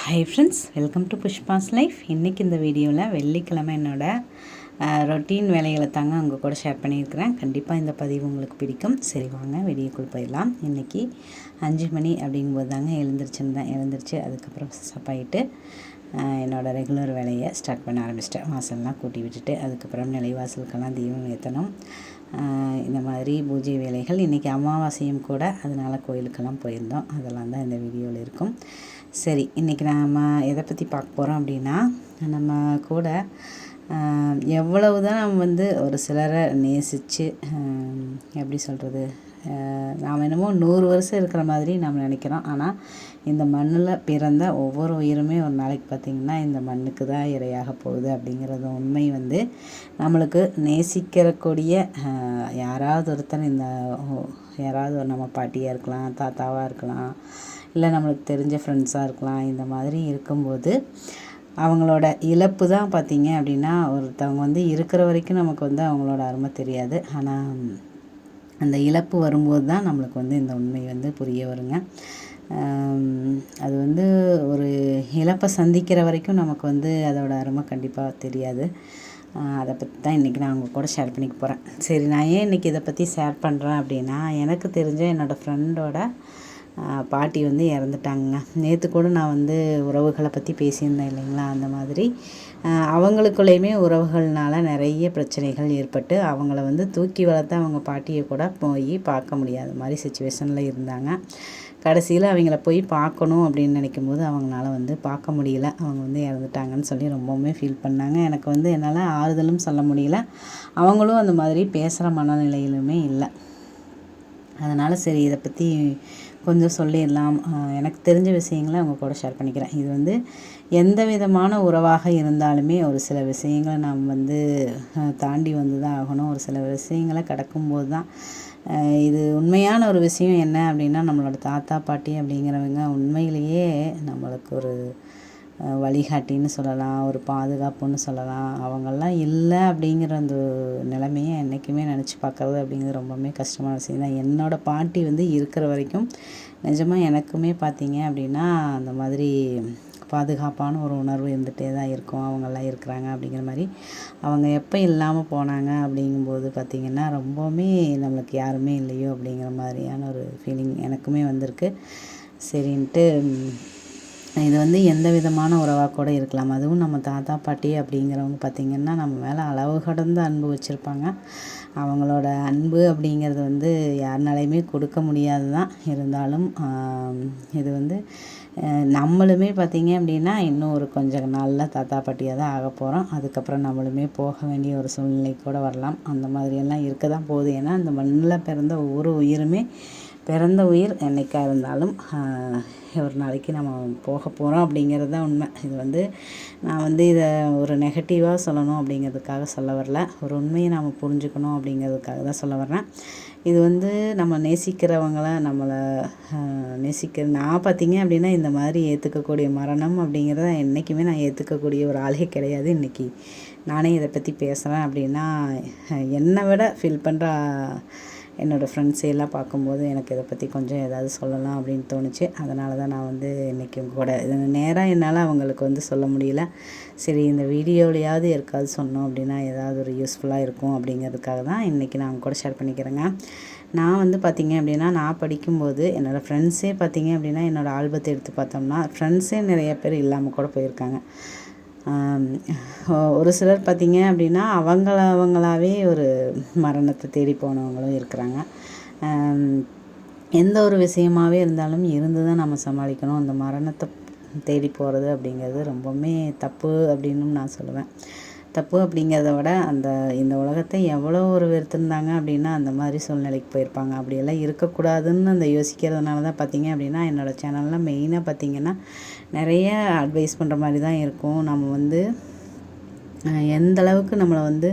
Hi friends, welcome to Pushpa's life. இன்றைக்கி இந்த வீடியோவில் வெள்ளிக்கிழமை ரொட்டீன் வேலைகளை தாங்க உங்கள் கூட ஷேர் பண்ணியிருக்கிறேன். கண்டிப்பாக இந்த பதிவு உங்களுக்கு பிடிக்கும். சரி வாங்க வீடியோக்குள் போயிடலாம். இன்றைக்கி 5 மணி அப்படிங்கும்போது தாங்க எழுந்திரிச்சு அதுக்கப்புறம் சப்பாயிட்டு என்னோடய ரெகுலர் வேலையை ஸ்டார்ட் பண்ண ஆரம்பிச்சிட்டேன். வாசல்லாம் கூட்டி விட்டுட்டு அதுக்கப்புறம் நிலைவாசலுக்கெல்லாம் தீபம் ஏற்றணும். இந்த மாதிரி பூஜை வேலைகள். இன்றைக்கி அமாவாசையும் கூட, அதனால் கோயிலுக்கெல்லாம் போயிருந்தோம். அதெல்லாம் தான் இந்த வீடியோவில் இருக்கும். சரி, இன்றைக்கி நாம் எதை பற்றி பார்க்க போகிறோம் அப்படின்னா, நம்ம கூட எவ்வளவு தான் நம்ம ஒரு சிலரை நேசித்து எப்படி சொல்கிறது, நாம் என்னமோ 100 வருஷம் இருக்கிற மாதிரி நம்ம நினைக்கிறோம். ஆனால் இந்த மண்ணில் பிறந்த ஒவ்வொரு உயிருமே ஒரு நாளைக்கு பார்த்திங்கன்னா இந்த மண்ணுக்கு தான் இரையாக போகுது அப்படிங்கிறது உண்மை. நம்மளுக்கு நேசிக்கிறக்கூடிய யாராவது ஒருத்தர் யாராவது நம்ம பாட்டியாக இருக்கலாம், தாத்தாவாக இருக்கலாம், இல்லை நம்மளுக்கு தெரிஞ்ச ஃப்ரெண்ட்ஸாக இருக்கலாம். இந்த மாதிரி இருக்கும்போது அவங்களோட இழப்பு தான் பார்த்திங்க அப்படின்னா, ஒருத்தவங்க இருக்கிற வரைக்கும் நமக்கு அவங்களோட அருமை தெரியாது. ஆனால் அந்த இழப்பு வரும்போது தான் நம்மளுக்கு இந்த உண்மை புரிய வருங்க. அது ஒரு இழப்பை சந்திக்கிற வரைக்கும் நமக்கு அதோட அருமை கண்டிப்பாக தெரியாது. அதை பற்றி தான் இன்றைக்கி நான் உங்கள் கூட ஷேர் பண்ணிக்க போகிறேன். சரி, நான் ஏன் இன்றைக்கி இதை பற்றி ஷேர் பண்ணுறேன் அப்படின்னா, எனக்கு தெரிஞ்ச என்னோடய ஃப்ரெண்டோட பாட்டி இறந்துட்டாங்க. நேற்று கூட நான் உறவுகளை பற்றி பேசியிருந்தேன் இல்லைங்களா. அந்த மாதிரி அவங்களுக்குள்ளேயுமே உறவுகள்னால நிறைய பிரச்சனைகள் ஏற்பட்டு அவங்கள தூக்கி வளர்த்து அவங்க பாட்டியை கூட போய் பார்க்க முடியாத மாதிரி சிச்சுவேஷனில் இருந்தாங்க. கடைசியில் அவங்கள போய் பார்க்கணும் அப்படின்னு நினைக்கும் போது அவங்களால பார்க்க முடியல. அவங்க இறந்துட்டாங்கன்னு சொல்லி ரொம்பவுமே ஃபீல் பண்ணாங்க. எனக்கு என்னால் ஆறுதலும் சொல்ல முடியல. அவங்களும் அந்த மாதிரி பேசுகிற மனநிலையிலுமே இல்லை. அதனால் சரி, இதை பற்றி கொஞ்சம் சொல்லிடலாம். எனக்கு தெரிஞ்ச விஷயங்களை அவங்க கூட ஷேர் பண்ணிக்கிறேன். இது எந்த விதமான உறவாக இருந்தாலுமே ஒரு சில விஷயங்களை நாம் தாண்டி தான் ஆகணும். ஒரு சில விஷயங்களை கடக்கும்போது தான் இது உண்மையான ஒரு விஷயம். என்ன அப்படின்னா, நம்மளோட தாத்தா பாட்டி அப்படிங்கிறவங்க உண்மையிலேயே நம்மளுக்கு ஒரு வழிகாட்டின்னு சொல்லலாம், ஒரு பாதுகாப்புன்னு சொல்லலாம். அவங்கெல்லாம் இல்லை அப்படிங்கிற அந்த நிலைமையை என்றைக்குமே நினச்சி பார்க்குறது அப்படிங்கிறது ரொம்பவுமே கஷ்டமான விஷயம் தான். என்னோடய பாட்டி இருக்கிற வரைக்கும் நிஜமாக எனக்குமே பார்த்திங்க அப்படின்னா அந்த மாதிரி பாதுகாப்பான ஒரு உணர்வு இருந்துகிட்டே தான் இருக்கும். அவங்கெல்லாம் இருக்கிறாங்க அப்படிங்கிற மாதிரி. அவங்க எப்போ இல்லாமல் போனாங்க அப்படிங்கும்போது பார்த்திங்கன்னா ரொம்பவுமே நம்மளுக்கு யாருமே இல்லையோ அப்படிங்கிற மாதிரியான ஒரு ஃபீலிங் எனக்குமே வந்திருக்கு. சரின்ட்டு இது எந்த விதமான உறவாக கூட இருக்கலாம். அதுவும் நம்ம தாத்தா பாட்டி அப்படிங்கிறவங்க பார்த்திங்கன்னா நம்ம மேலே அளவு கடந்த அன்பு வச்சுருப்பாங்க. அவங்களோட அன்பு அப்படிங்கிறது யாருனாலையுமே கொடுக்க முடியாது தான். இருந்தாலும் இது நம்மளுமே பார்த்திங்க அப்படின்னா இன்னும் ஒரு கொஞ்சம் நாளில் தாத்தா பாட்டியாக தான் ஆக போகிறோம். அதுக்கப்புறம் நம்மளுமே போக வேண்டிய ஒரு சூழ்நிலை கூட வரலாம். அந்த மாதிரியெல்லாம் இருக்க தான் போகுது. ஏன்னா அந்த மண்ணில் பிறந்த ஒவ்வொரு உயிருமே, பிறந்த உயிர் என்றைக்காக இருந்தாலும் ஒரு நாளைக்கு நம்ம போக போகிறோம் அப்படிங்கிறது தான் உண்மை. இது நான் இதை ஒரு நெகட்டிவாக சொல்லணும் அப்படிங்கிறதுக்காக சொல்ல வரல. ஒரு உண்மையை நாம் புரிஞ்சுக்கணும் அப்படிங்கிறதுக்காக தான் சொல்ல வர்றேன். இது நம்ம நேசிக்கிறவங்கள நம்மளை நான் பார்த்திங்க அப்படின்னா இந்த மாதிரி ஏற்றுக்கக்கூடிய மரணம் அப்படிங்கிறத என்றைக்குமே நான் ஏற்றுக்கக்கூடிய ஒரு ஆளே கிடையாது. இன்றைக்கி நானே இதை பற்றி பேசுகிறேன் அப்படின்னா, என்னை விட ஃபீல் பண்ணுற என்னோடய ஃப்ரெண்ட்ஸையெல்லாம் பார்க்கும்போது எனக்கு இதை பற்றி கொஞ்சம் ஏதாவது சொல்லலாம் அப்படின்னு தோணுச்சு. அதனால தான் நான் இன்றைக்கி கூட இது நேராக என்னால் அவங்களுக்கு சொல்ல முடியல. சரி, இந்த வீடியோவிலையாவது யாருக்காவது சொன்னோம் அப்படின்னா ஏதாவது ஒரு யூஸ்ஃபுல்லாக இருக்கும் அப்படிங்கிறதுக்காக தான் இன்றைக்கி நான் அவங்க கூட ஷேர் பண்ணிக்கிறேங்க. நான் பார்த்திங்க அப்படின்னா, நான் படிக்கும்போது என்னோடய ஃப்ரெண்ட்ஸே பார்த்திங்க அப்படின்னா, என்னோடய ஆல்பத்தை எடுத்து பார்த்தோம்னா ஃப்ரெண்ட்ஸே நிறைய பேர் இல்லாமல் கூட போயிருக்காங்க. ஒரு சிலர் பார்த்திங்க அப்படின்னா அவங்களாவே ஒரு மரணத்தை தேடி போனவங்களும் இருக்கிறாங்க. எந்த ஒரு விஷயமாகவே இருந்தாலும் இருந்து தான் நம்ம சமாளிக்கணும். அந்த மரணத்தை தேடி போகிறது அப்படிங்கிறது ரொம்பவுமே தப்பு அப்படின்னு நான் சொல்லுவேன். தப்பு அப்படிங்கிறத விட இந்த உலகத்தை எவ்வளோ ஒரு வெறுத்திருந்தாங்க அப்படின்னா அந்த மாதிரி சூழ்நிலைக்கு போயிருப்பாங்க. அப்படியெல்லாம் இருக்கக்கூடாதுன்னு யோசிக்கிறதுனால தான் பார்த்திங்க அப்படின்னா என்னோடய சேனலில் மெயினாக பார்த்திங்கன்னா நிறைய அட்வைஸ் பண்ணுற மாதிரி தான் இருக்கும். நம்ம எந்த அளவுக்கு நம்மளை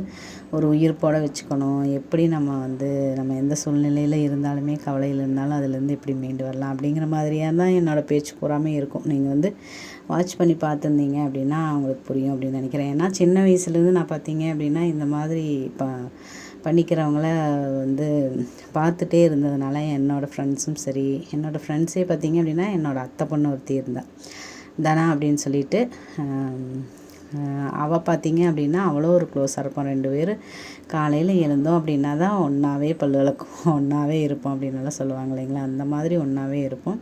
ஒரு உயிர் போட வச்சுக்கணும், எப்படி நம்ம எந்த சூழ்நிலையில் இருந்தாலுமே, கவலையில் இருந்தாலும் அதுலேருந்து எப்படி மீண்டு வரலாம் அப்படிங்கிற மாதிரியாக தான் என்னோடய பேச்சு பூராமே இருக்கும். நீங்கள் வாட்ச் பண்ணி பார்த்துருந்தீங்க அப்படின்னா அவங்களுக்கு புரியும் அப்படின்னு நினைக்கிறேன். ஏன்னா சின்ன வயசுலேருந்து நான் பார்த்திங்க அப்படின்னா இந்த மாதிரி பண்ணிக்கிறவங்கள பார்த்துட்டே இருந்ததுனால என்னோடய ஃப்ரெண்ட்ஸும் சரி, என்னோடய ஃப்ரெண்ட்ஸே பார்த்திங்க அப்படின்னா என்னோடய அத்தை பொண்ணு ஒருத்தி இருந்தாள். தனா அப்படின்னு சொல்லிட்டு. அவள் பார்த்திங்க அப்படின்னா அவ்வளோ ஒரு க்ளோஸாக இருப்போம். 2 பேர் காலையில் எழுந்தோம் அப்படின்னா தான் ஒன்றாவே பல் விளக்கும், ஒன்றாவே இருப்போம் அப்படின்னலாம் சொல்லுவாங்க இல்லைங்களா, அந்த மாதிரி ஒன்றாவே இருப்போம்.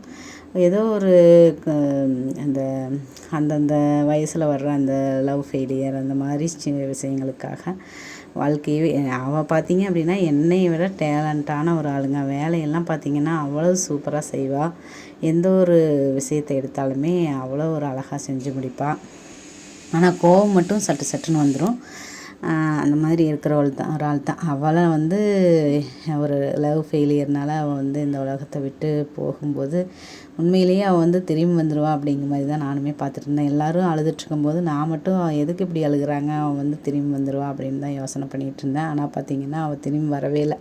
ஏதோ ஒரு அந்த அந்தந்த வயசில் வர்ற அந்த லவ் ஃபெயிலியர் அந்த மாதிரி விஷயங்களுக்காக வாழ்க்கையவே அவள் பார்த்திங்க அப்படின்னா என்னை விட டேலண்ட்டான ஒரு ஆளுங்க. வேலையெல்லாம் பார்த்திங்கன்னா அவ்வளோ சூப்பராக செய்வாள். எந்த ஒரு விஷயத்தை எடுத்தாலுமே அவ்வளோ ஒரு அழகாக செஞ்சு முடிப்பாள். ஆனால் கோவம் மட்டும் சட்டு சட்டுன்னு வந்துடும். அந்த மாதிரி இருக்கிறவள் தான் ஒரு ஆள் தான். அவளை வந்து ஒரு லவ் ஃபெயிலியர்னால அவள் வந்து இந்த உலகத்தை விட்டு போகும்போது உண்மையிலேயே அவள் வந்து திரும்பி வந்துடுவா அப்படிங்கிற மாதிரி தான் நானுமே பார்த்துட்டு இருந்தேன். எல்லோரும் அழுதுட்ருக்கும்போது நான் மட்டும் எதுக்கு இப்படி அழுகிறாங்க, அவள் வந்து திரும்பி வந்துடுவா அப்படின்னு தான் யோசனை பண்ணிகிட்டு இருந்தேன். ஆனால் பார்த்திங்கன்னா அவள் திரும்பி வரவே இல்லை.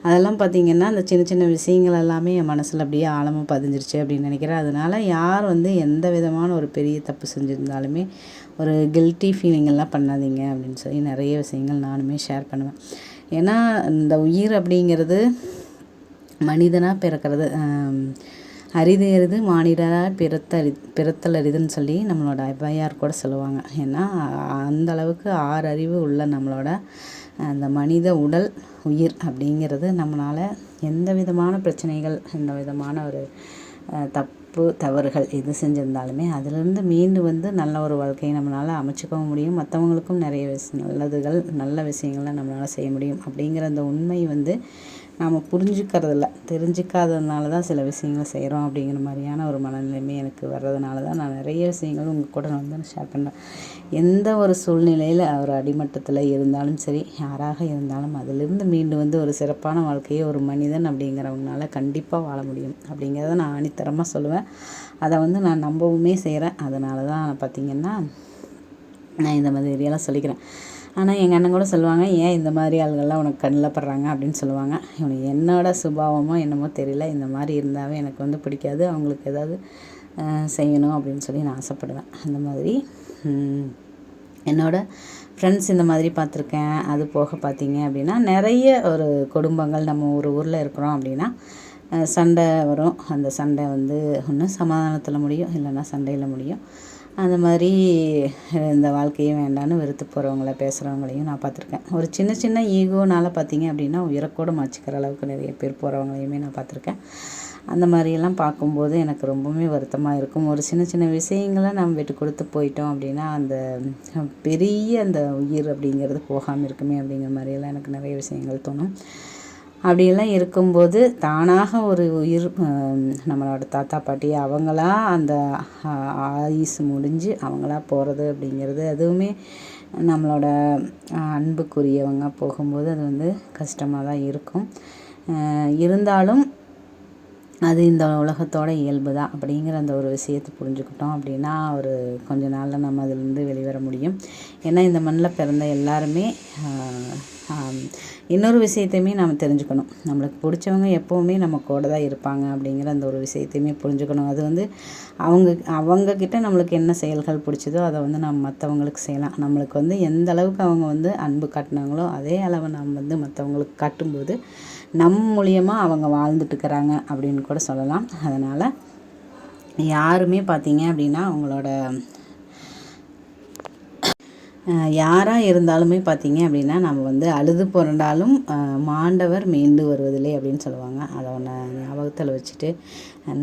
அதெல்லாம் பார்த்திங்கன்னா அந்த சின்ன சின்ன விஷயங்கள் எல்லாமே என் மனசில் அப்படியே ஆழமாக பதிஞ்சிருச்சு அப்படின்னு நினைக்கிறேன். அதனால் யார் வந்து எந்த விதமான ஒரு பெரிய தப்பு செஞ்சுருந்தாலுமே ஒரு கில்ட்டி ஃபீலிங்கெல்லாம் பண்ணாதீங்க அப்படின்னு சொல்லி நிறைய விஷயங்கள் நானுமே ஷேர் பண்ணுவேன். ஏன்னா இந்த உயிர் அப்படிங்கிறது மனிதனாக பிறக்கிறது அரிது அரிது மானிடராக பிறத்தல் அரிதுன்னு சொல்லி நம்மளோட ஔவையார் கூட சொல்லுவாங்க. ஏன்னா அந்த அளவுக்கு 6 அறிவு உள்ள நம்மளோட அந்த மனித உடல் உயிர் அப்படிங்கிறது நம்மளால் எந்த விதமான பிரச்சனைகள், எந்த விதமான ஒரு தப்பு தவறுகள் எது செஞ்சுருந்தாலுமே அதிலிருந்து மீண்டு வந்து நல்ல ஒரு வாழ்க்கையை நம்மளால் அமைச்சிக்கவும் முடியும். மற்றவங்களுக்கும் நிறைய நல்லதுகள் நல்ல விஷயங்கள்லாம் நம்மளால் செய்ய முடியும் அப்படிங்கிற அந்த உண்மை வந்து நாம் புரிஞ்சுக்கிறதில்ல, தெரிஞ்சிக்காததுனால தான் சில விஷயங்கள் செய்கிறோம் அப்படிங்கிற மாதிரியான ஒரு மனநிலைமை எனக்கு வர்றதுனால தான் நான் நிறைய விஷயங்கள் உங்கள் கூட வந்து ஷேர் பண்ணுறேன். எந்த ஒரு சூழ்நிலையில் ஒரு அடிமட்டத்தில் இருந்தாலும் சரி, யாராக இருந்தாலும் அதிலிருந்து மீண்டு வந்து ஒரு சிறப்பான வாழ்க்கையை ஒரு மனிதன் அப்படிங்கிறவங்களால கண்டிப்பாக வாழ முடியும் அப்படிங்கிறத நான் ஆணித்தரமாக சொல்லுவேன். அதை வந்து நான் நம்பவுமே செய்கிறேன். அதனால தான் பார்த்திங்கன்னா நான் இந்த மாதிரியெல்லாம் சொல்லிக்கிறேன். ஆனால் எங்கள் அண்ணன் கூட சொல்லுவாங்க, ஏன் இந்த மாதிரி ஆளுகள்லாம் உனக்கு கண்ணில் படுறாங்க அப்படின்னு சொல்லுவாங்க. இவனுக்கு என்னோட சுபாவமோ என்னமோ தெரியல, இந்த மாதிரி இருந்தாவே எனக்கு வந்து பிடிக்காது. அவங்களுக்கு ஏதாவது செய்யணும் அப்படின்னு சொல்லி நான் ஆசைப்படுவேன். அந்த மாதிரி என்னோடய ஃப்ரெண்ட்ஸ் இந்த மாதிரி பார்த்துருக்கேன். அது போக பார்த்திங்க அப்படின்னா நிறைய ஒரு குடும்பங்கள் நம்ம ஒரு ஊரில் இருக்கிறோம் அப்படின்னா சண்டை வரும். அந்த சண்டை வந்து ஒன்று சமாதானத்தில் முடியும், இல்லைன்னா சண்டையில் முடியும். அந்த மாதிரி இந்த வாழ்க்கையே வேண்டான்னு வெறுத்து போகிறவங்கள பேசுகிறவங்களையும் நான் பார்த்துருக்கேன். ஒரு சின்ன சின்ன ஈகோனால் பார்த்திங்க அப்படின்னா உயிரக்கூட மாச்சிக்கிற அளவுக்கு நிறைய பேர் போகிறவங்களையுமே நான் பார்த்துருக்கேன். அந்த மாதிரியெல்லாம் பார்க்கும்போது எனக்கு ரொம்பவுமே வருத்தமாக இருக்கும். ஒரு சின்ன சின்ன விஷயங்களை நம்ம விட்டு கொடுத்து போயிட்டோம் அப்படின்னா அந்த பெரிய அந்த உயிர் அப்படிங்கிறது போகாமல் இருக்குமே அப்படிங்கிற மாதிரியெல்லாம் எனக்கு நிறைய விஷயங்கள் தோணும். அப்படியெல்லாம் இருக்கும்போது தானாக ஒரு உயிர் நம்மளோட தாத்தா பாட்டி அவங்களா அந்த ஆயுசு முடிஞ்சு அவங்களா போகிறது அப்படிங்கிறது அதுவுமே நம்மளோட அன்புக்குரியவங்க போகும்போது அது வந்து கஷ்டமாக தான் இருக்கும். இருந்தாலும் அது இந்த உலகத்தோட இயல்பு தான் அப்படிங்கிற அந்த ஒரு விஷயத்தை புரிஞ்சுக்கிட்டோம் அப்படின்னா ஒரு கொஞ்ச நாளில் நம்ம அதிலேருந்து வெளிவர முடியும். ஏன்னா இந்த மண்ணில் பிறந்த எல்லாருமே இன்னொரு விஷயத்தையுமே நம்ம தெரிஞ்சுக்கணும். நம்மளுக்கு பிடிச்சவங்க எப்போவுமே நம்ம கூட தான் இருப்பாங்க அப்படிங்கிற அந்த ஒரு விஷயத்தையுமே புரிஞ்சுக்கணும். அது வந்து அவங்கக்கிட்ட நம்மளுக்கு என்ன செயல்கள் பிடிச்சதோ அதை வந்து நம்ம மற்றவங்களுக்கு செய்யலாம். நம்மளுக்கு வந்து எந்த அளவுக்கு அவங்க வந்து அன்பு காட்டினாங்களோ அதே அளவை நம்ம வந்து மற்றவங்களுக்கு காட்டும்போது நம் மூலியமாக அவங்க வாழ்ந்துட்டுருக்கிறாங்க அப்படின்னு கூட சொல்லலாம். அதனால் யாருமே பார்த்தீங்க அப்படின்னா அவங்களோட யாராக இருந்தாலுமே பார்த்தீங்க அப்படின்னா நம்ம வந்து அழுது புரண்டாலும் மாண்டவர் மீண்டு வருவதில்லை அப்படின்னு சொல்லுவாங்க. அதை ஒன்று ஞாபகத்தில் வச்சுட்டு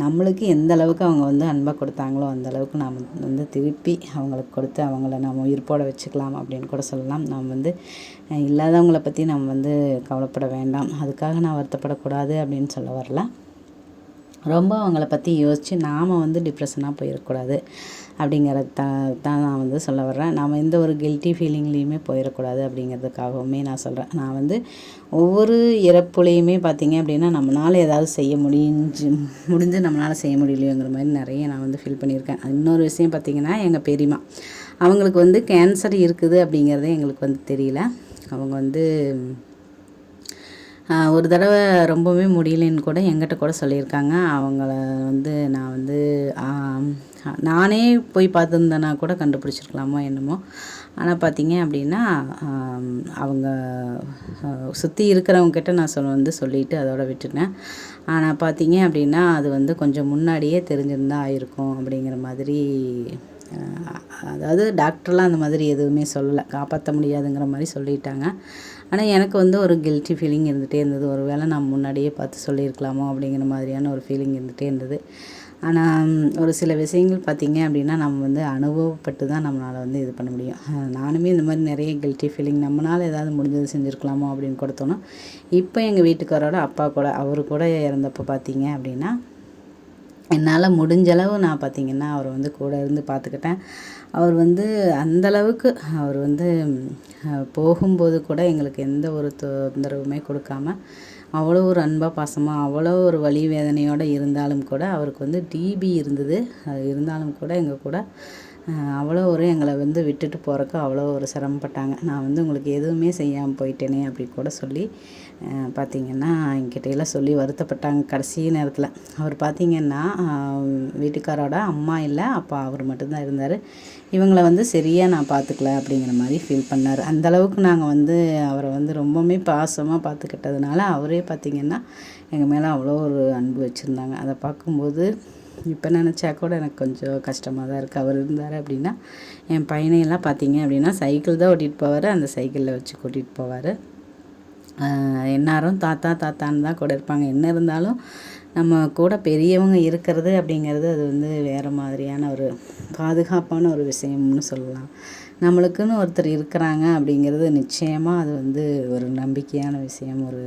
நம்மளுக்கு எந்த அளவுக்கு அவங்க வந்து அன்பை கொடுத்தாங்களோ அந்த அளவுக்கு நாம் வந்து திருப்பி அவங்களுக்கு கொடுத்து அவங்கள நம்ம உயிர்ப்போட வச்சுக்கலாம் அப்படின்னு கூட சொல்லலாம். நாம் வந்து இல்லாதவங்களை பற்றி நம்ம வந்து கவலைப்பட வேண்டாம், அதுக்காக நான் வருத்தப்படக்கூடாது அப்படின்னு சொல்ல வரல. ரொம்ப அவங்கள பற்றி யோசித்து நாம் வந்து டிப்ரெஷனாக போயிடக்கூடாது அப்படிங்கிறது தான் நான் வந்து சொல்ல வர்றேன். நாம் எந்த ஒரு கில்ட்டி ஃபீலிங்லேயுமே போயிடக்கூடாது அப்படிங்கிறதுக்காகவுமே நான் சொல்கிறேன். நான் வந்து ஒவ்வொரு இறப்புலையுமே பார்த்திங்க அப்படின்னா நம்மளால் ஏதாவது செய்ய முடிஞ்சு நம்மளால் செய்ய முடியலையோங்கிற மாதிரி நிறைய நான் வந்து ஃபீல் பண்ணியிருக்கேன். இன்னொரு விஷயம் பார்த்திங்கன்னா எங்கள் பெரியம்மா அவங்களுக்கு வந்து கேன்சர் இருக்குது அப்படிங்கிறதே எங்களுக்கு வந்து தெரியல. அவங்க வந்து ஒரு தடவை ரொம்பவே முடியலன்னு கூட என்கிட்ட கூட சொல்லியிருக்காங்க. அவங்கள வந்து நான் வந்து நானே போய் பார்த்துருந்தேன்னா கூட கண்டுபிடிச்சிருக்கலாமோ என்னமோ. ஆனால் பார்த்தீங்க அப்படின்னா அவங்க சுற்றி இருக்கிறவங்கக்கிட்ட நான் சொல்லிவிட்டு அதோட விட்டுட்டேன். ஆனால் பார்த்தீங்க அப்படின்னா அது வந்து கொஞ்சம் முன்னாடியே தெரிஞ்சிருந்தா ஆயிருக்கும் அப்படிங்கிற மாதிரி. அதாவது டாக்டர்லாம் அந்த மாதிரி எதுவுமே சொல்லலை, காப்பாற்ற முடியாதுங்கிற மாதிரி சொல்லிட்டாங்க. ஆனால் எனக்கு வந்து ஒரு கில்ட்டி ஃபீலிங் இருந்துகிட்டே இருந்தது. ஒரு வேளை நான் முன்னாடியே பார்த்து சொல்லியிருக்கலாமோ அப்படிங்கிற மாதிரியான ஒரு ஃபீலிங் இருந்துகிட்டே இருந்தது. ஆனால் ஒரு சில விஷயங்கள் பார்த்திங்க அப்படின்னா நம்ம வந்து அனுபவப்பட்டு தான் நம்மளால் வந்து இது பண்ண முடியும். நானுமே இந்த மாதிரி நிறைய கில்ட்டி ஃபீலிங் நம்மளால் ஏதாவது முடிஞ்சது செஞ்சுருக்கலாமோ அப்படின்னு கூட தோணும். இப்போ எங்கள் வீட்டுக்காரோட அப்பா கூட அவரு கூட இறந்தப்போ பார்த்திங்க அப்படின்னா என்னால் முடிஞ்சளவு நான் பார்த்திங்கன்னா அவரை வந்து கூட இருந்து பார்த்துக்கிட்டேன். அவர் வந்து அந்தளவுக்கு அவர் வந்து போகும்போது கூட எங்களுக்கு எந்த ஒரு தொந்தரவுமே கொடுக்காம அவ்வளோ ஒரு அன்பாக பாசமாக அவ்வளோ ஒரு வலி வேதனையோடு இருந்தாலும் கூட அவருக்கு வந்து டிபி இருந்தது. அது இருந்தாலும் கூட எங்கள் கூட அவ்வளோ ஒரு எங்களை வந்து விட்டுட்டு போகிறக்கு அவ்வளோ ஒரு சிரமப்பட்டாங்க. நான் வந்து உங்களுக்கு எதுவுமே செய்யாமல் போயிட்டேனே அப்படி கூட சொல்லி பார்த்திங்கன்னா என்கிட்டையெல்லாம் சொல்லி வருத்தப்பட்டாங்க கடைசி நேரத்தில். அவர் பார்த்திங்கன்னா வீட்டுக்காரோட அம்மா இல்லை, அப்பா அவர் மட்டும்தான் இருந்தார். இவங்களை வந்து சரியாக நான் பார்த்துக்கல அப்படிங்கிற மாதிரி ஃபீல் பண்ணார். அந்தளவுக்கு நாங்கள் வந்து அவரை வந்து ரொம்பவுமே பாசமாக பார்த்துக்கிட்டதுனால அவரே பார்த்திங்கன்னா எங்கள் மேலே அவ்வளோ ஒரு அன்பு வச்சுருந்தாங்க. அதை பார்க்கும்போது இப்போ நினச்சா கூட எனக்கு கொஞ்சம் கஷ்டமாக தான் இருக்குது. அவர் இருந்தார் அப்படின்னா என் பையனையெல்லாம் பார்த்திங்க அப்படின்னா சைக்கிள் தான் ஓட்டிகிட்டு போவார். அந்த சைக்கிளில் வச்சு கூட்டிகிட்டு போவார். எந்நேரம் தாத்தா தாத்தான்னு தான் கூட இருப்பாங்க. என்ன இருந்தாலும் நம்ம கூட பெரியவங்க இருக்கிறது அப்படிங்கிறது அது வந்து வேறு மாதிரியான ஒரு பாதுகாப்பான ஒரு விஷயம்னு சொல்லலாம். நம்மளுக்குன்னு ஒருத்தர் இருக்கிறாங்க அப்படிங்கிறது நிச்சயமாக அது வந்து ஒரு நம்பிக்கையான விஷயம். ஒரு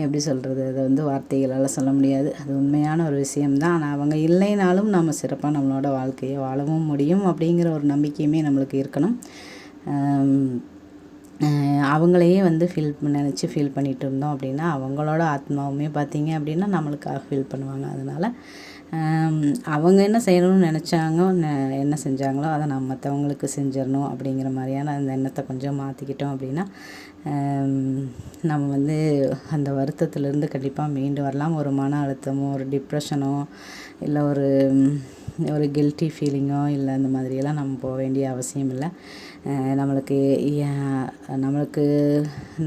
எப்படி சொல்கிறது, அதை வந்து வார்த்தைகளால் சொல்ல முடியாது. அது உண்மையான ஒரு விஷயம்தான். ஆனால் அவங்க இல்லைனாலும் நம்ம சிறப்பாக நம்மளோட வாழ்க்கையை வாழவும் முடியும் அப்படிங்கிற ஒரு நம்பிக்கையுமே நம்மளுக்கு இருக்கணும். அவங்களையே வந்து நினச்சி ஃபீல் பண்ணிகிட்டு இருந்தோம் அப்படின்னா அவங்களோட ஆத்மாவுமே பார்த்திங்க அப்படின்னா நம்மளுக்காக ஃபீல் பண்ணுவாங்க. அதனால் அவங்க என்ன செய்யணும்னு நினச்சாங்க, என்ன செஞ்சாங்களோ அதை நம்ம மற்றவங்களுக்கு செஞ்சிடணும் அப்படிங்கிற மாதிரியான அந்த எண்ணத்தை கொஞ்சம் மாற்றிக்கிட்டோம் அப்படின்னா நம்ம வந்து அந்த வருத்தத்துலேருந்து கண்டிப்பாக மீண்டு வரலாம். ஒரு மன அழுத்தமோ ஒரு டிப்ரெஷனோ இல்லை ஒரு கில்ட்டி ஃபீலிங்கோ இல்லை அந்த மாதிரியெல்லாம் நம்ம போக வேண்டிய அவசியம் இல்லை. நம்மளுக்கு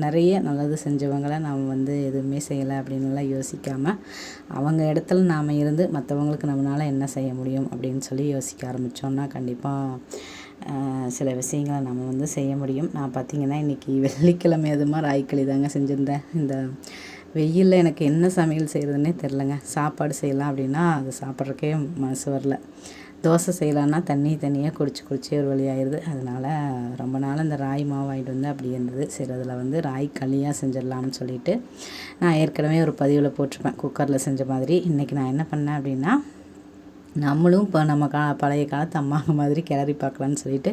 நிறைய நல்லது செஞ்சவங்களை நாம் வந்து எதுவுமே செய்யலை அப்படின்னுலாம் யோசிக்காமல் அவங்க இடத்துல நாம் இருந்து மற்றவங்களுக்கு நம்மளால் என்ன செய்ய முடியும் அப்படின்னு சொல்லி யோசிக்க ஆரம்பித்தோம்னா கண்டிப்பாக சில விஷயங்களை நம்ம வந்து செய்ய முடியும். நான் பார்த்திங்கன்னா இன்றைக்கி வெள்ளிக்கிழமை அதுமா ராய்க்களி தாங்க செஞ்சுருந்தேன். இந்த வெயிலில் எனக்கு என்ன சமையல் செய்கிறதுனே தெரிலங்க. சாப்பாடு செய்யலாம் அப்படின்னா அது சாப்பிட்றக்கே மனசு வரல. தோசை செய்யலான்னா தண்ணியாக குடிச்சு ஒரு வழி ஆயிடுது. அதனால் ரொம்ப நாள் இந்த ராய் மாவு வாங்கிட்டு வந்து அப்படி இருந்தது. சரி அதில் வந்து ராய் களியாக செஞ்சிடலாம்னு சொல்லிவிட்டு நான் ஏற்கனவே ஒரு பதிவில் போட்டிருப்பேன் குக்கரில் செஞ்ச மாதிரி. இன்றைக்கி நான் என்ன பண்ணேன் அப்படின்னா நம்மளும் இப்போ நம்ம பழைய காலத்து அம்மாங்க மாதிரி கிளறி பார்க்கலான்னு சொல்லிட்டு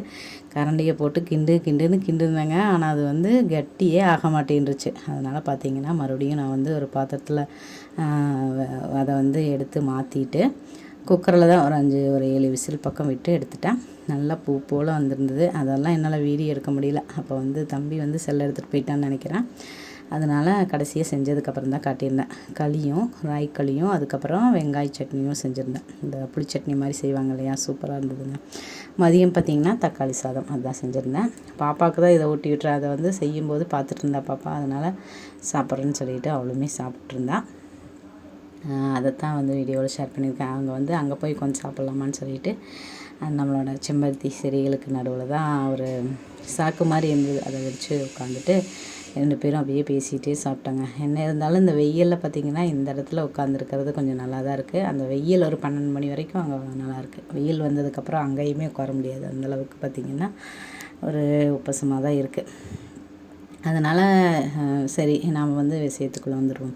கரண்டியை போட்டு கிண்டுன்னு கிண்டுனாங்க. ஆனால் அது வந்து கட்டியே ஆக மாட்டேன்ருச்சு. அதனால் பார்த்திங்கன்னா மறுபடியும் நான் வந்து ஒரு பாத்திரத்தில் அதை வந்து எடுத்து மாற்றிட்டு குக்கரில் தான் ஒரு 7 விசில் பக்கம் விட்டு எடுத்துட்டேன். நல்லா பூ போல் வந்திருந்தது. அதெல்லாம் என்னால் வீடியோ எடுக்க முடியல. அப்போ வந்து தம்பி வந்து செல்லை எடுத்துகிட்டு போயிட்டான்னு நினைக்கிறேன். அதனால் கடைசியாக செஞ்சதுக்கப்புறம் தான் காட்டியிருந்தேன். களியும் ராய்க்களியும் அதுக்கப்புறம் வெங்காய சட்னியும் செஞ்சுருந்தேன். இந்த புளி சட்னி மாதிரி செய்வாங்க இல்லையா, சூப்பராக இருந்ததுங்க. மதியம் பார்த்திங்கன்னா தக்காளி சாதம் அதுதான் செஞ்சுருந்தேன். பாப்பாவுக்கு தான் இதை ஊட்டி விட்டுறேன். அதை வந்து செய்யும்போது பார்த்துட்டு இருந்தா பாப்பா. அதனால் சாப்பிட்றேன்னு சொல்லிவிட்டு அவளுமே சாப்பிட்ருந்தா. அதைத்தான் வந்து வீடியோவில் ஷேர் பண்ணியிருக்கேன். அவங்க வந்து அங்கே போய் கொஞ்சம் சாப்பிட்லாமான்னு சொல்லிட்டு நம்மளோட செம்பருத்தி செடிகளுக்கு நடுவில் தான் ஒரு சாக்கு மாதிரி இருந்தது. அதை வச்சு உட்காந்துட்டு 2 பேரும் அப்படியே பேசிகிட்டே சாப்பிட்டாங்க. என்ன இருந்தாலும் இந்த வெயிலில் பார்த்திங்கன்னா இந்த இடத்துல உட்காந்துருக்கிறது கொஞ்சம் நல்லா தான் இருக்குது. அந்த வெயில் ஒரு 12 மணி வரைக்கும் அங்கே நல்லாயிருக்கு. வெயில் வந்ததுக்கப்புறம் அங்கேயுமே உட்கார முடியாது. அந்தளவுக்கு பார்த்திங்கன்னா ஒரு உப்பசமாக தான் இருக்குது. அதனால் சரி நாம் வந்து விஷயத்துக்குள்ளே வந்துடுவோம்.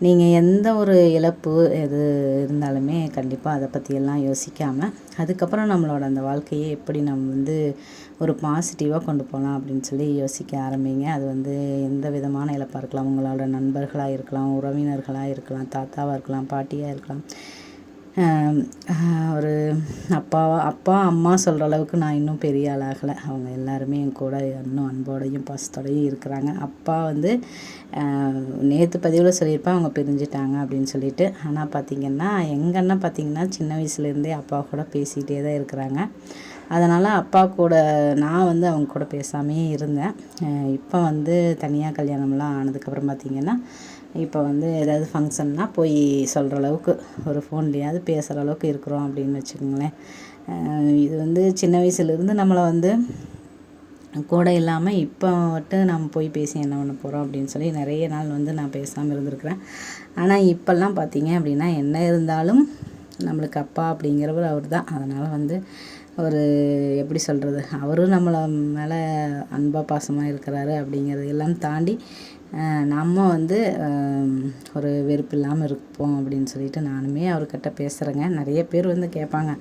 நீங்கள் எந்த ஒரு இழப்பு எது இருந்தாலுமே கண்டிப்பாக அதை பற்றியெல்லாம் யோசிக்காமல் அதுக்கப்புறம் நம்மளோட அந்த வாழ்க்கையை எப்படி நம்ம வந்து ஒரு பாசிட்டிவாக கொண்டு போகலாம் அப்படின்னு சொல்லி யோசிக்க ஆரம்பிங்க. அது வந்து எந்த விதமான இழப்பாக இருக்கலாம். உங்களோட நண்பர்களாக இருக்கலாம், உறவினர்களாக இருக்கலாம், தாத்தாவாக இருக்கலாம், பாட்டியாக இருக்கலாம், ஒரு அப்பா அம்மா சொல்கிற அளவுக்கு நான் இன்னும் பெரிய ஆளாகலை. அவங்க எல்லாருமே என் கூட இன்னும் அன்போடையும் பாசத்தோடையும் இருக்கிறாங்க. அப்பா வந்து நேற்று பதிவில் சொல்லியிருப்பேன் அவங்க பிரிஞ்சுட்டாங்க அப்படின்னு சொல்லிட்டு. ஆனால் பார்த்திங்கன்னா எங்கள் அண்ணன் பார்த்திங்கன்னா சின்ன வயசுலேருந்தே அப்பா கூட பேசிகிட்டே தான் இருக்கிறாங்க. அதனால் அப்பா கூட நான் வந்து அவங்க கூட பேசாமையே இருந்தேன். இப்போ வந்து தனியாக கல்யாணம்லாம் ஆனதுக்கப்புறம் பார்த்திங்கன்னா இப்போ வந்து ஏதாவது ஃபங்க்ஷன்னால் போய் சொல்கிற அளவுக்கு ஒரு ஃபோன்லேயாவது பேசுகிற அளவுக்கு இருக்கிறோம் அப்படின்னு வச்சுக்கோங்களேன். இது வந்து சின்ன வயசுலேருந்து நம்மளை வந்து கூட இல்லாமல் இப்போ மட்டும் நம்ம போய் பேசி என்ன பண்ண போகிறோம் அப்படின்னு சொல்லி நிறைய நாள் வந்து நான் பேசாமல் இருந்திருக்கிறேன். ஆனால் இப்போல்லாம் பார்த்தீங்க அப்படின்னா என்ன இருந்தாலும் நம்மளுக்கு அப்பா அப்படிங்கிறவர் அவர் தான். அதனால் வந்து ஒரு எப்படி சொல்கிறது, அவரும் நம்மளை மேலே அன்பாக பாசமாக இருக்கிறாரு அப்படிங்கிறதையெல்லாம் தாண்டி நம்ம வந்து ஒரு வெறுப்பு இல்லாமல் இருப்போம் அப்படின்னு சொல்லிட்டு நானுமே அவர்கிட்ட பேசுகிறேங்க. நிறைய பேர் வந்து கேட்பாங்க,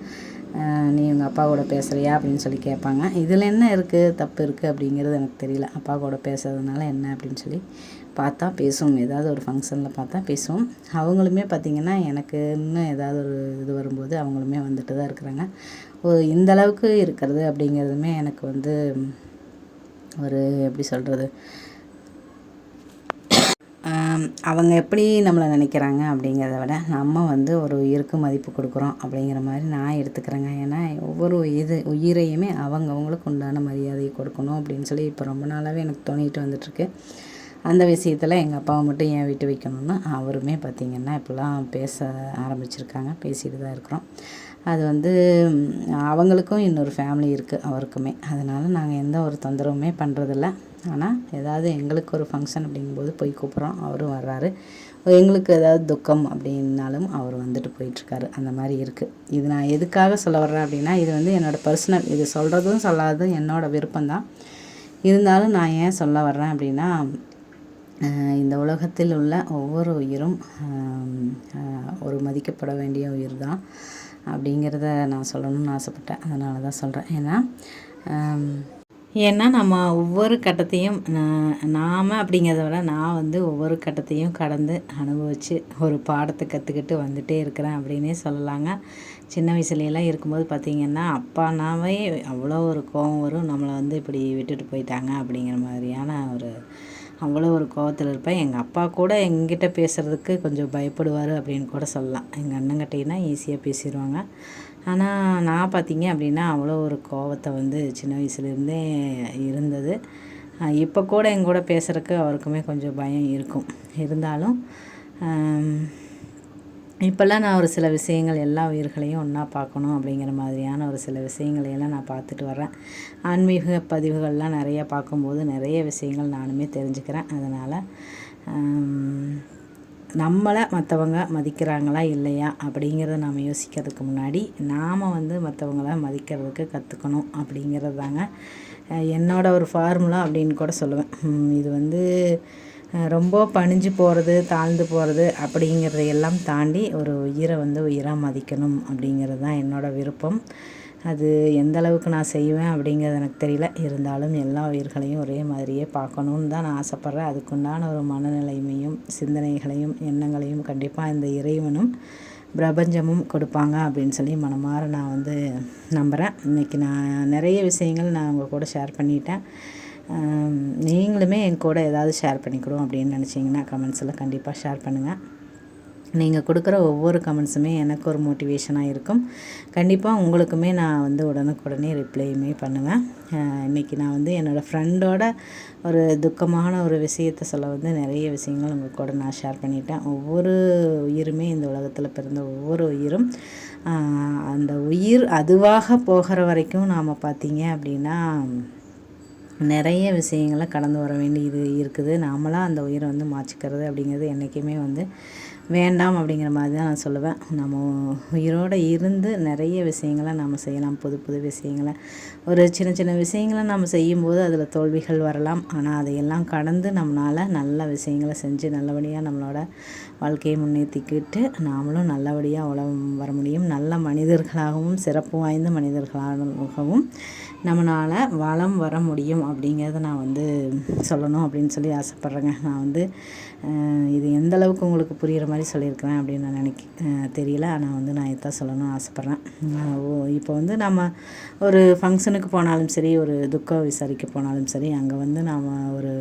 நீ உங்கள் அப்பா கூட பேசுகிறியா அப்படின்னு சொல்லி கேட்பாங்க. இதில் என்ன இருக்குது, தப்பு இருக்குது அப்படிங்கிறது எனக்கு தெரியல. அப்பா கூட பேசுறதுனால என்ன அப்படின்னு சொல்லி பார்த்தா பேசுவோம். ஏதாவது ஒரு ஃபங்க்ஷனில் பார்த்தா பேசுவோம். அவங்களுமே பார்த்திங்கன்னா எனக்கு இன்னும் ஏதாவது ஒரு இது வரும்போது அவங்களுமே வந்துட்டு தான் இருக்கிறாங்க. இந்த அளவுக்கு இருக்கிறது அப்படிங்கிறதுமே எனக்கு வந்து ஒரு எப்படி சொல்கிறது, அவங்க எப்படி நம்மளை நினைக்கிறாங்க அப்படிங்கிறத விட நம்ம வந்து ஒரு உயிருக்கு மதிப்பு கொடுக்குறோம் அப்படிங்கிற மாதிரி நான் எடுத்துக்கிறேங்க. ஏன்னா ஒவ்வொரு உயிரையுமே அவங்களுக்கு உண்டான மரியாதையை கொடுக்கணும் அப்படின்னு சொல்லி இப்போ ரொம்ப நாளாகவே எனக்கு தோணிட்டு வந்துட்டுருக்கு. அந்த விஷயத்தில் எங்கள் அப்பாவை மட்டும் ஏன் விட்டு வைக்கணும்னு அவருமே பார்த்திங்கன்னா இப்போலாம் பேச ஆரம்பிச்சிருக்காங்க. பேசிட்டு தான் இருக்கிறோம். அது வந்து அவங்களுக்கும் இன்னொரு ஃபேமிலி இருக்குது அவருக்குமே. அதனால் நாங்கள் எந்த ஒரு தொந்தரவுமே பண்ணுறதில்ல. ஆனால் ஏதாவது எங்களுக்கு ஒரு ஃபங்க்ஷன் அப்படிங்கும்போது போய் கூப்பிட்றோம், அவரும் வர்றாரு. எங்களுக்கு ஏதாவது துக்கம் அப்படின்னாலும் அவர் வந்துட்டு போயிட்டுருக்காரு. அந்த மாதிரி இருக்குது. இது நான் எதுக்காக சொல்ல வர்றேன் அப்படின்னா, இது வந்து என்னோடய பர்சனல், இது சொல்கிறதும் சொல்லாததும் என்னோடய விருப்பம்தான். இருந்தாலும் நான் ஏன் சொல்ல வர்றேன் அப்படின்னா, இந்த உலகத்தில் உள்ள ஒவ்வொரு உயிரும் ஒரு மதிக்கப்பட வேண்டிய உயிர் தான் அப்படிங்கிறத நான் சொல்லணும்னு ஆசைப்பட்டேன். அதனால தான் சொல்கிறேன். ஏன்னா நம்ம ஒவ்வொரு கட்டத்தையும் நாம் அப்படிங்கிறத விட நான் வந்து ஒவ்வொரு கட்டத்தையும் கடந்து அனுபவித்து ஒரு பாடத்தை கற்றுக்கிட்டு வந்துகிட்டே இருக்கிறேன் அப்படின்னே சொல்லலாங்க. சின்ன வயசுலலாம் இருக்கும்போது பார்த்திங்கன்னா அப்பானாவே அவ்வளோ ஒரு கோபம் வரும். நம்மளை வந்து இப்படி விட்டுட்டு போயிட்டாங்க அப்படிங்கிற மாதிரியான அவ்வளோ ஒரு கோவத்தில் இருப்பேன். எங்கள் அப்பா கூட எங்கிட்ட பேசுகிறதுக்கு கொஞ்சம் பயப்படுவார் அப்படின்னு கூட சொல்லலாம். எங்கள் அண்ணங்கிட்டேன்னா ஈஸியாக பேசிடுவாங்க. ஆனால் நான் பார்த்திங்க அப்படின்னா அவ்வளோ ஒரு கோவத்தை வந்து சின்ன வயசுலேருந்தே இருந்தது. இப்போ கூட எங்கூட பேசுகிறதுக்கு அவருக்குமே கொஞ்சம் பயம் இருக்கும். இருந்தாலும் இப்போல்லாம் நான் ஒரு சில விஷயங்கள் எல்லா உயிர்களையும் ஒன்றா பார்க்கணும் அப்படிங்கிற மாதிரியான ஒரு சில விஷயங்களையெல்லாம் நான் பார்த்துட்டு வரேன். ஆன்மீக பதிவுகள்லாம் நிறையா பார்க்கும்போது நிறைய விஷயங்கள் நானுமே தெரிஞ்சுக்கிறேன். அதனால் நம்மளை மற்றவங்க மதிக்கிறாங்களா இல்லையா அப்படிங்கிறத நாம் யோசிக்கிறதுக்கு முன்னாடி நாம் வந்து மற்றவங்கள மதிக்கிறதுக்கு கற்றுக்கணும் அப்படிங்கிறது தாங்க என்னோட ஒரு ஃபார்முலா அப்படின்னு கூட சொல்லுவேன். இது வந்து ரொம்ப பணிஞ்சு போகிறது, தாழ்ந்து போகிறது அப்படிங்கிறதையெல்லாம் தாண்டி ஒரு உயிரை வந்து உயிராக மதிக்கணும் அப்படிங்கிறது தான் என்னோடய விருப்பம். அது எந்த அளவுக்கு நான் செய்வேன் அப்படிங்கிறது எனக்கு தெரியல. இருந்தாலும் எல்லா உயிர்களையும் ஒரே மாதிரியே பார்க்கணுன்னு தான் நான் ஆசைப்பட்றேன். அதுக்குண்டான ஒரு மனநிலைமையும் சிந்தனைகளையும் எண்ணங்களையும் கண்டிப்பாக இந்த இறைவனும் பிரபஞ்சமும் கொடுப்பாங்க அப்படின்னு சொல்லி மனமாற நான் வந்து நம்புகிறேன். இன்றைக்கி நான் நிறைய விஷயங்கள் நான் உங்கள் கூட ஷேர் பண்ணிட்டேன். நீங்களுமே என் கூட ஏதாவது ஷேர் பண்ணிக்கணும் அப்படின்னு நினச்சிங்கன்னா கமெண்ட்ஸில் கண்டிப்பாக ஷேர் பண்ணுங்கள். நீங்கள் கொடுக்குற ஒவ்வொரு கமெண்ட்ஸுமே எனக்கு ஒரு மோட்டிவேஷனாக இருக்கும். கண்டிப்பாக உங்களுக்குமே நான் வந்து உடனுக்குடனே ரிப்ளையுமே பண்ணுவேன். இன்றைக்கி நான் வந்து என்னோடய ஃப்ரெண்டோட ஒரு துக்கமான ஒரு விஷயத்தை சொல்ல வந்து நிறைய விஷயங்கள் உங்கள் கூட நான் ஷேர் பண்ணிட்டேன். ஒவ்வொரு உயிருமே இந்த உலகத்தில் பிறந்த ஒவ்வொரு உயிரும் அந்த உயிர் அதுவாக போகிற வரைக்கும் நாம் பார்த்திங்க அப்படின்னா நிறைய விஷயங்களை கடந்து வர வேண்டியது இருக்குது. நாமளாக அந்த உயிரை வந்து மாற்றிக்கிறது அப்படிங்கிறது என்றைக்குமே வந்து வேண்டாம் அப்படிங்கிற மாதிரி தான் நான் சொல்லுவேன். நம்ம உயிரோடு இருந்து நிறைய விஷயங்களை நம்ம செய்யலாம். புது புது விஷயங்களை ஒரு சின்ன சின்ன விஷயங்களை நம்ம செய்யும்போது அதில் தோல்விகள் வரலாம். ஆனால் அதையெல்லாம் கடந்து நம்மளால் நல்ல விஷயங்களை செஞ்சு நல்லபடியாக நம்மளோட வாழ்க்கையை முன்னேற்றிக்கிட்டு நாமளும் நல்லபடியாக உலகம் வர முடியும். நல்ல மனிதர்களாகவும் சிறப்பு வாய்ந்த மனிதர்களாகவும் நம்மளால் வளம் வர முடியும் அப்படிங்கிறத நான் வந்து சொல்லணும் அப்படின்னு சொல்லி ஆசைப்பட்றேங்க. நான் வந்து இது எந்தளவுக்கு உங்களுக்கு புரிகிற மாதிரி சொல்லியிருக்கிறேன் அப்படின்னு நான் தெரியல. ஆனால் வந்து நான் இதான் சொல்லணும்னு ஆசைப்பட்றேன். இப்போ வந்து நம்ம ஒரு ஃபங்க்ஷனுக்கு போனாலும் சரி, ஒரு துக்கம் விசாரிக்க போனாலும் சரி, அங்கே வந்து நாம் ஒரு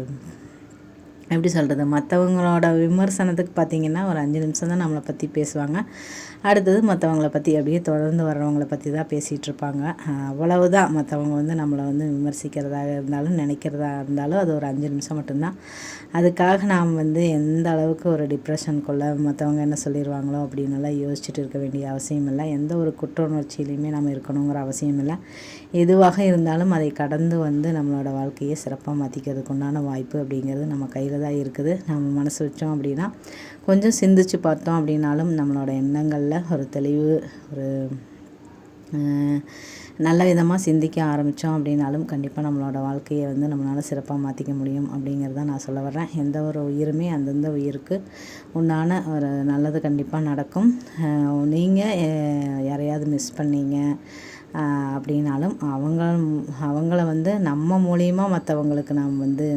எப்படி சொல்கிறது, மற்றவங்களோட விமர்சனத்துக்கு பார்த்திங்கன்னா ஒரு 5 நிமிஷம் தான் நம்மளை பற்றி பேசுவாங்க. அடுத்தது மற்றவங்கள பற்றி அப்படியே தொடர்ந்து வர்றவங்கள பற்றி தான் பேசிகிட்டு இருப்பாங்க. அவ்வளவுதான். மற்றவங்க வந்து நம்மளை வந்து விமர்சிக்கிறதாக இருந்தாலும் நினைக்கிறதா இருந்தாலும் அது ஒரு 5 நிமிஷம் மட்டும்தான். அதுக்காக நாம் வந்து எந்த அளவுக்கு ஒரு டிப்ரெஷனுக்குள்ளே மற்றவங்க என்ன சொல்லிடுவாங்களோ அப்படின்னுலாம் யோசிச்சுட்டு இருக்க வேண்டிய அவசியம் இல்லை. எந்த ஒரு குற்ற உணர்ச்சியிலையுமே நம்ம இருக்கணுங்கிற அவசியம் இல்லை. எதுவாக இருந்தாலும் அதை கடந்து வந்து நம்மளோட வாழ்க்கையை சிறப்பாக மாற்றிக்கிறதுக்கு உண்டான வாய்ப்பு அப்படிங்கிறது நம்ம கையில் தான் இருக்குது. நம்ம மனசு வச்சோம் அப்படின்னா, கொஞ்சம் சிந்திச்சு பார்த்தோம் அப்படின்னாலும் நம்மளோட எண்ணங்களில் ஒரு தெளிவு, ஒரு நல்ல விதமாக சிந்திக்க ஆரம்பித்தோம் அப்படின்னாலும் கண்டிப்பாக நம்மளோட வாழ்க்கையை வந்து நம்மளால் சிறப்பாக மாற்றிக்க முடியும் அப்படிங்கிறத நான் சொல்ல வர்றேன். எந்த ஒரு உயிருமே அந்தந்த உயிருக்கு உண்டான ஒரு நல்லது கண்டிப்பாக நடக்கும். நீங்கள் யாரையாவது மிஸ் பண்ணீங்க அப்படின்னாலும் அவங்கள வந்து நம்ம மூலியமாக மற்றவங்களுக்கு நாம் வந்து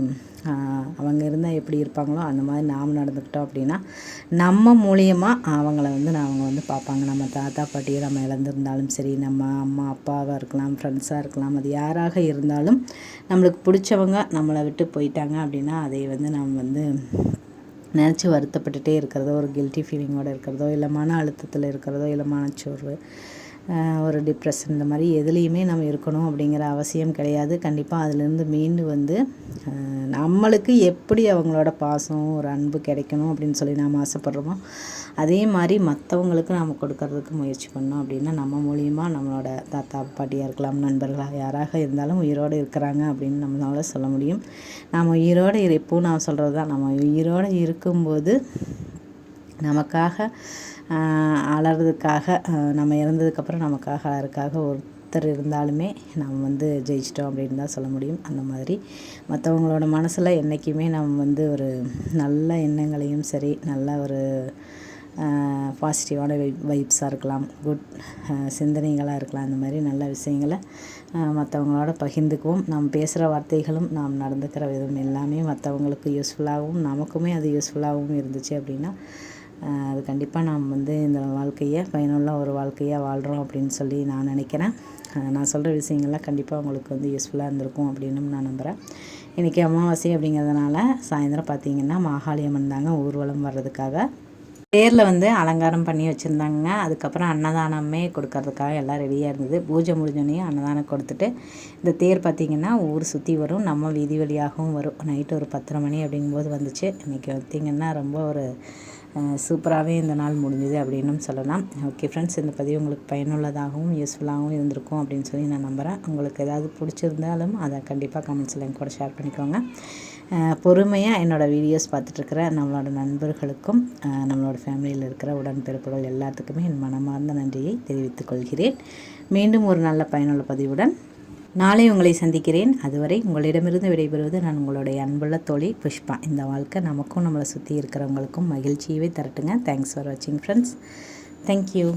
அவங்க இருந்தால் எப்படி இருப்பாங்களோ அந்த மாதிரி நாம் நடந்துக்கிட்டோம் அப்படின்னா நம்ம மூலியமாக அவங்க வந்து பார்ப்பாங்க. நம்ம தாத்தா பாட்டியை நம்ம இழந்திருந்தாலும் சரி, நம்ம அம்மா அப்பாவாக இருக்கலாம், ஃப்ரெண்ட்ஸாக இருக்கலாம், அது யாராக இருந்தாலும் நம்மளுக்கு பிடிச்சவங்க நம்மளை விட்டு போயிட்டாங்க அப்படின்னா அதை வந்து நாம் வந்து நினச்சி வருத்தப்பட்டுட்டே இருக்கிறதோ, ஒரு கில்ட்டி ஃபீலிங்கோடு இருக்கிறதோ, இல்லை மன அழுத்தத்தில் இருக்கிறதோ, இல்லை மனச்சோர்வு, ஒரு டிப்ரெஷன், இந்த மாதிரி எதுலேயுமே நம்ம இருக்கணும் அப்படிங்கிற அவசியம் கிடையாது. கண்டிப்பாக அதிலேருந்து மீண்டு வந்து நம்மளுக்கு எப்படி அவங்களோட பாசம், ஒரு அன்பு கிடைக்கணும் அப்படின்னு சொல்லி நாம் ஆசைப்படுறோமோ அதே மாதிரி மற்றவங்களுக்கு நாம் கொடுக்கறதுக்கு முயற்சி பண்ணோம் அப்படின்னா நம்ம மூலியமாக நம்மளோட தாத்தா பாட்டியாக இருக்கலாம், நண்பர்களாக யாராக இருந்தாலும் உயிரோடு இருக்கிறாங்க அப்படின்னு நம்மளால் சொல்ல முடியும். நாம் உயிரோடு எப்போவும் நான் சொல்கிறது தான், நம்ம உயிரோடு இருக்கும்போது நமக்காக அழறதுக்காக, நம்ம இறந்ததுக்கப்புறம் நமக்காக அழறதுக்காக ஒருத்தர் இருந்தாலுமே நம்ம வந்து ஜெயிச்சிட்டோம் அப்படின்னு தான் சொல்ல முடியும். அந்த மாதிரி மற்றவங்களோட மனசில் என்றைக்குமே நம்ம வந்து ஒரு நல்ல எண்ணங்களையும் சரி, நல்ல ஒரு பாசிட்டிவான வைப்ஸாக இருக்கலாம், குட் சிந்தனைகளாக இருக்கலாம், அந்த மாதிரி நல்ல விஷயங்களை மற்றவங்களோட பகிர்ந்துக்குவோம். நாம் பேசுகிற வார்த்தைகளும் நாம் நடந்துக்கிற விதம் எல்லாமே மற்றவங்களுக்கு யூஸ்ஃபுல்லாகவும் நமக்குமே அது யூஸ்ஃபுல்லாகவும் இருந்துச்சு அப்படின்னா அது கண்டிப்பாக நாம் வந்து இந்த வாழ்க்கையை பயனுள்ள ஒரு வாழ்க்கையாக வாழ்கிறோம் அப்படின்னு சொல்லி நான் நினைக்கிறேன். நான் சொல்கிற விஷயங்கள்லாம் கண்டிப்பாக உங்களுக்கு வந்து யூஸ்ஃபுல்லாக இருந்திருக்கும் அப்படின்னு நான் நம்புகிறேன். இன்றைக்கி அமாவாசை அப்படிங்கிறதுனால சாயந்தரம் பார்த்திங்கன்னா மாகாளியம்மன் தாங்க ஊர்வலம் வர்றதுக்காக தேரில் வந்து அலங்காரம் பண்ணி வச்சுருந்தாங்க. அதுக்கப்புறம் அன்னதானமே கொடுக்கறதுக்காக எல்லாம் ரெடியாக இருந்தது. பூஜை முடிஞ்சோடனே அன்னதானம் கொடுத்துட்டு இந்த தேர் பார்த்திங்கன்னா ஊர் சுற்றி வரும், நம்ம வீதி வழியாகவும் வரும். நைட்டு ஒரு 10:30 மணி அப்படிங்கும்போது வந்துச்சு. இன்றைக்கி பார்த்திங்கன்னா ரொம்ப ஒரு சூப்பராகவே இந்த நாள் முடிஞ்சுது அப்படின்னும் சொல்லலாம். ஓகே ஃப்ரெண்ட்ஸ், இந்த பதிவு உங்களுக்கு பயனுள்ளதாகவும் யூஸ்ஃபுல்லாகவும் இருந்திருக்கும் அப்படின்னு சொல்லி நான் நம்புகிறேன். உங்களுக்கு ஏதாவது பிடிச்சிருந்தாலும் அதை கண்டிப்பாக கமெண்ட்ஸில் என் கூட ஷேர் பண்ணிக்கோங்க. பொறுமையாக என்னோடய வீடியோஸ் பார்த்துட்ருக்கிற நம்மளோட நண்பர்களுக்கும் நம்மளோட ஃபேமிலியில் இருக்கிற உடன்பிறப்புகள் எல்லாத்துக்குமே என் மனமார்ந்த நன்றியை தெரிவித்துக் கொள்கிறேன். மீண்டும் ஒரு நல்ல பயனுள்ள பதிவுடன் நாளை உங்களை சந்திக்கிறேன். அதுவரை உங்களிடமிருந்து விடைபெறுவது நான் உங்களுடைய அன்புள்ள தோழி புஷ்பா. இந்த வாழ்க்கை நமக்கும் நம்மளை சுற்றி இருக்கிறவங்களுக்கும் மகிழ்ச்சியவே தரட்டுங்க. தேங்க்ஸ் ஃபார் வாட்சிங் ஃப்ரெண்ட்ஸ். தேங்க்யூ.